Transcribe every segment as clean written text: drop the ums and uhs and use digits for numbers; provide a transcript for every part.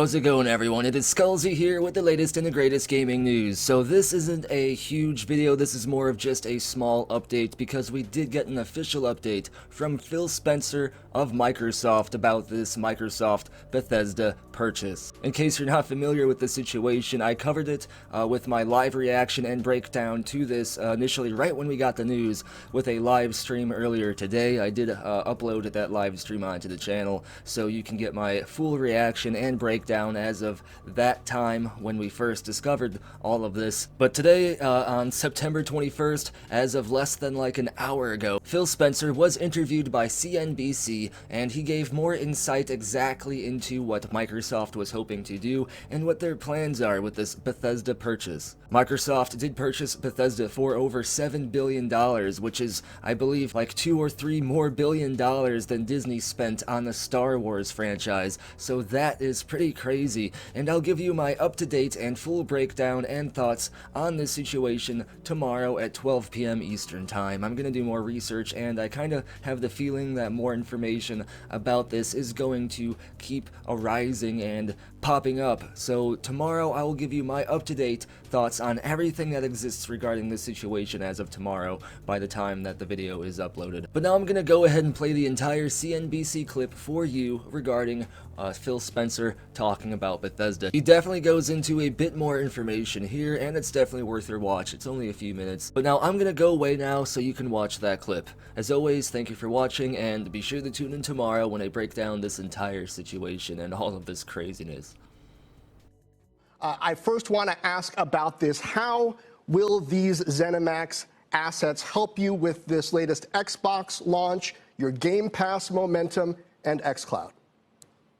How's it going, everyone? It is Skullzi here with the latest and the greatest gaming news. So this isn't a huge video, this is more of just a small update because we did get an official update from Phil Spencer of Microsoft about this Microsoft Bethesda purchase. In case you're not familiar with the situation, I covered it with my live reaction and breakdown to this initially right when we got the news with a live stream earlier today. I did upload that live stream onto the channel so you can get my full reaction and breakdown as of that time when we first discovered all of this. But today, on September 21st, as of less than like an hour ago, Phil Spencer was interviewed by CNBC and he gave more insight exactly into what Microsoft was hoping to do and what their plans are with this Bethesda purchase. Microsoft did purchase Bethesda for over $7 billion, which is, I believe, like $2 or $3 more billion than Disney spent on the Star Wars franchise, so that is pretty crazy, and I'll give you my up-to-date and full breakdown and thoughts on this situation tomorrow at 12 p.m. Eastern Time. I'm gonna do more research, and I kinda have the feeling that more information about this is going to keep arising and popping up, so tomorrow I will give you my up-to-date thoughts on everything that exists regarding this situation as of tomorrow by the time that the video is uploaded. But now I'm gonna go ahead and play the entire CNBC clip for you regarding Phil Spencer talking about Bethesda. He definitely goes into a bit more information here, and it's definitely worth your watch. It's only a few minutes. But now I'm gonna go away now so you can watch that clip. As always, thank you for watching, and be sure to tune in tomorrow when I break down this entire situation and all of this craziness. I first want to ask about this. How will these ZeniMax assets help you with this latest Xbox launch, your Game Pass momentum, and xCloud?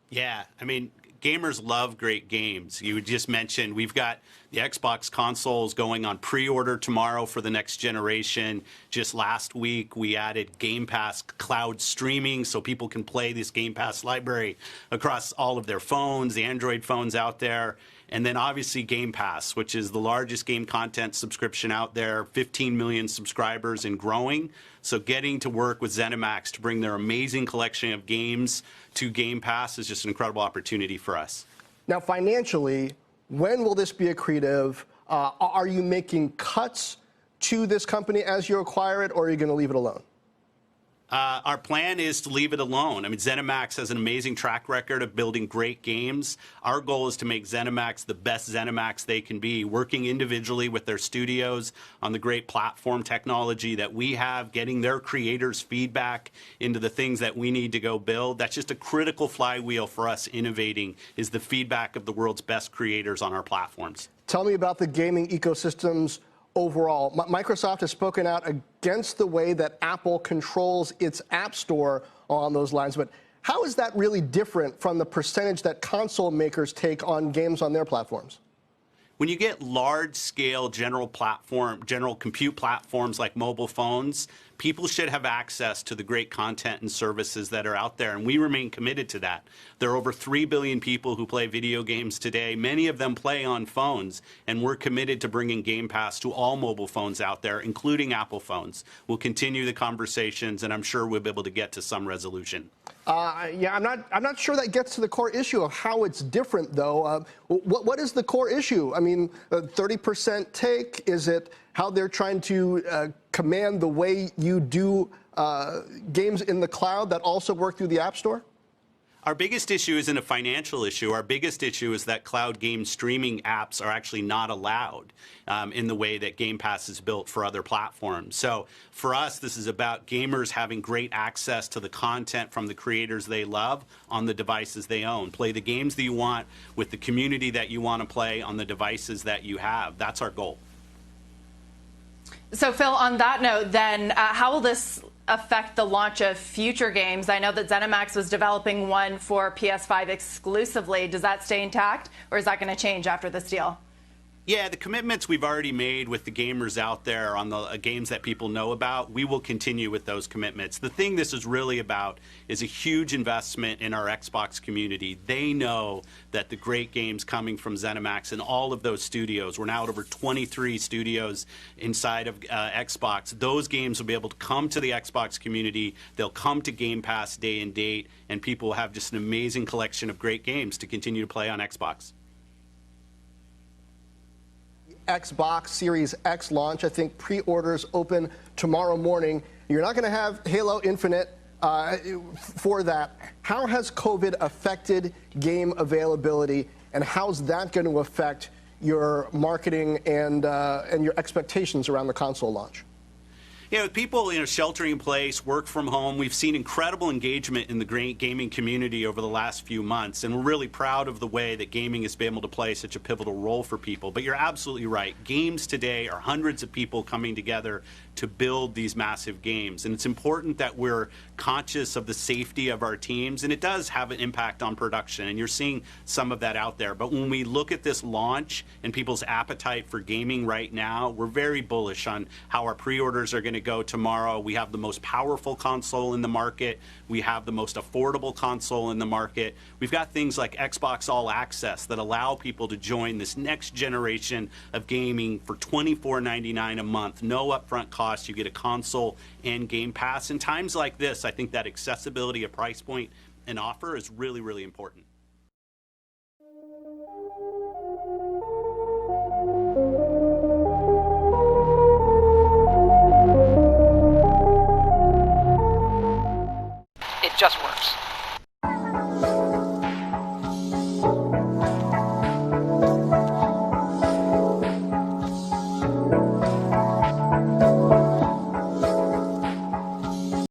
Yeah, I mean, gamers love great games. You just mentioned we've got the Xbox consoles going on pre-order tomorrow for the next generation. Just last week, we added Game Pass cloud streaming so people can play this Game Pass library across all of their phones, the Android phones out there. And then obviously Game Pass, which is the largest game content subscription out there, 15 million subscribers and growing. So getting to work with ZeniMax to bring their amazing collection of games to Game Pass is just an incredible opportunity for us. Now, financially, when will this be accretive? Are you making cuts to this company as you acquire it, or are you going to leave it alone? Our plan is to leave it alone. I mean, ZeniMax has an amazing track record of building great games. Our goal is to make ZeniMax the best ZeniMax they can be, working individually with their studios on the great platform technology that we have, getting their creators' feedback into the things that we need to go build. That's just a critical flywheel for us innovating, is the feedback of the world's best creators on our platforms. Tell me about the gaming ecosystems overall. Microsoft has spoken out against the way that Apple controls its App Store on those lines, but how is that really different from the percentage that console makers take on games on their platforms? When you get large-scale general compute platforms like mobile phones, people should have access to the great content and services that are out there, and we remain committed to that. There are over 3 billion people who play video games today. Many of them play on phones, and we're committed to bringing Game Pass to all mobile phones out there, including Apple phones. We'll continue the conversations, and I'm sure we'll be able to get to some resolution. Yeah, I'm not sure that gets to the core issue of how it's different, though. What is the core issue? I mean, 30% take? Is it how they're trying to command the way you do games in the cloud that also work through the App Store? Our biggest issue isn't a financial issue. Our biggest issue is that cloud game streaming apps are actually not allowed in the way that Game Pass is built for other platforms. So for us, this is about gamers having great access to the content from the creators they love on the devices they own. Play the games that you want with the community that you want to play on the devices that you have. That's our goal. So Phil, on that note, then, how will this affect the launch of future games? I know that ZeniMax was developing one for PS5 exclusively. Does that stay intact, or is that going to change after this deal? Yeah, the commitments we've already made with the gamers out there on the games that people know about, we will continue with those commitments. The thing this is really about is a huge investment in our Xbox community. They know that the great games coming from ZeniMax and all of those studios, we're now at over 23 studios inside of Xbox, those games will be able to come to the Xbox community, they'll come to Game Pass day and date, and people will have just an amazing collection of great games to continue to play on Xbox. Xbox Series X launch. I think pre-orders open tomorrow morning. You're not going to have Halo Infinite for that. How has COVID affected game availability, and how's that going to affect your marketing and your expectations around the console launch? Yeah, with people sheltering in place, work from home, we've seen incredible engagement in the gaming community over the last few months, and we're really proud of the way that gaming has been able to play such a pivotal role for people. But you're absolutely right. Games today are hundreds of people coming together to build these massive games, and it's important that we're conscious of the safety of our teams, and it does have an impact on production, and you're seeing some of that out there. But when we look at this launch and people's appetite for gaming right now, we're very bullish on how our pre-orders are going to go tomorrow. We have the most powerful console in the market. We have the most affordable console in the market. We've got things like Xbox All Access that allow people to join this next generation of gaming for $24.99 a month, no upfront cost. You get a console and Game Pass. In times like this, I think that accessibility of price point and offer is really, really important. It just works.